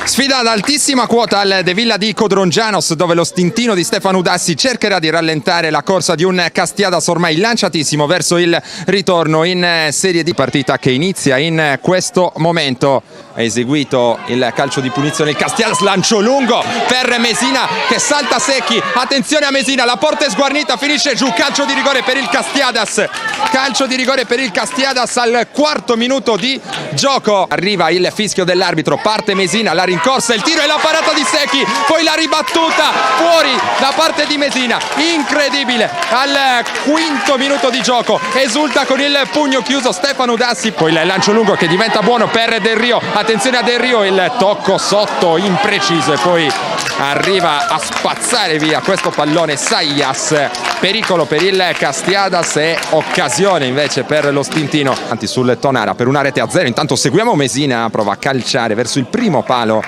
Sfida ad altissima quota al De Villa di Codrongianos, dove lo stintino di Stefano Udassi cercherà di rallentare la corsa di un Castiadas ormai lanciatissimo verso il ritorno in Serie D. Partita che inizia in questo momento. Ha eseguito il calcio di punizione il Castiadas, lancio lungo per Mesina che salta Secchi. Attenzione a Mesina, la porta è sguarnita, finisce giù. Calcio di rigore per il Castiadas. Calcio di rigore per il Castiadas al quarto minuto di gioco. Arriva il fischio dell'arbitro, parte Mesina, la rincorsa, il tiro e la parata di Secchi, poi la ribattuta fuori da parte di Mesina, incredibile. Al quinto minuto di gioco esulta con il pugno chiuso Stefano Udassi, poi il lancio lungo che diventa buono per Del Rio. Attenzione a Del Rio, il tocco sotto impreciso e poi arriva a spazzare via questo pallone Saias. Pericolo per il Castiadas e occasione invece per lo stintino. Avanti sul Tonara per una rete a zero. Intanto seguiamo Mesina, prova a calciare verso il primo palo.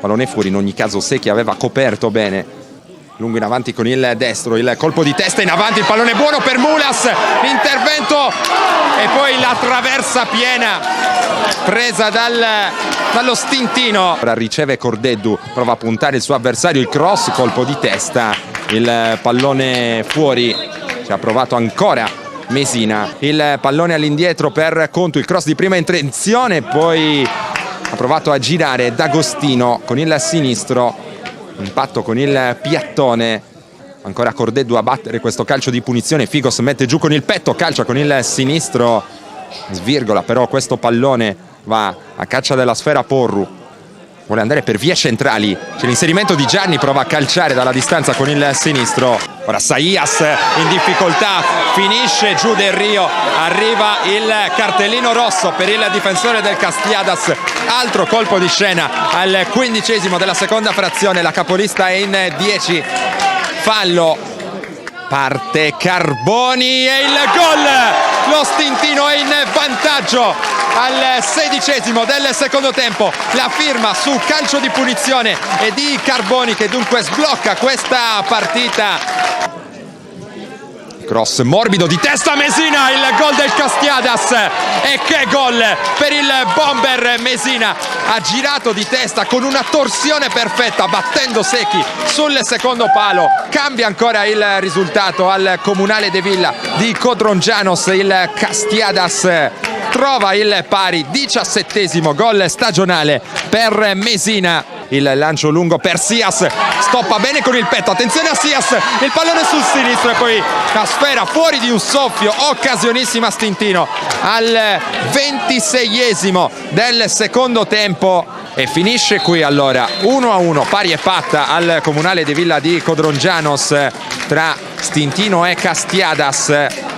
Pallone fuori, in ogni caso Secchi aveva coperto bene. Lungo in avanti con il destro, il colpo di testa in avanti, il pallone buono per Mulas, l'intervento e poi la traversa piena presa dallo stintino. Ora riceve Cordeddu, prova a puntare il suo avversario, il cross, colpo di testa, il pallone fuori, ci ha provato ancora Mesina, il pallone all'indietro per Contu, il cross di prima intenzione, poi ha provato a girare D'Agostino con il sinistro. Impatto con il piattone, ancora Cordeddu a battere questo calcio di punizione. Figos mette giù con il petto, calcia con il sinistro, svirgola però questo pallone, va a caccia della sfera Porru, vuole andare per vie centrali, c'è l'inserimento di Gianni, prova a calciare dalla distanza con il sinistro. Ora Saias in difficoltà, finisce giù Del Rio, arriva il cartellino rosso per il difensore del Castiadas. Altro colpo di scena al 15° della seconda frazione, la capolista è in 10, fallo, parte Carboni e il gol, lo stintino è in vantaggio al 16° del secondo tempo. La firma su calcio di punizione e di Carboni che dunque sblocca questa partita. Cross morbido di testa Mesina, il gol del Castiadas e che gol per il bomber Mesina, ha girato di testa con una torsione perfetta battendo Secchi sul secondo palo, cambia ancora il risultato al Comunale De Villa di Codrongianos. Il Castiadas trova il pari, 17° gol stagionale per Mesina. Il lancio lungo per Sias, stoppa bene con il petto, attenzione a Sias, il pallone sul sinistro e poi la sfera fuori di un soffio, occasionissima stintino al 26° del secondo tempo e finisce qui allora 1-1, pari e patta al Comunale De Villa di Codrongianos tra stintino e Castiadas.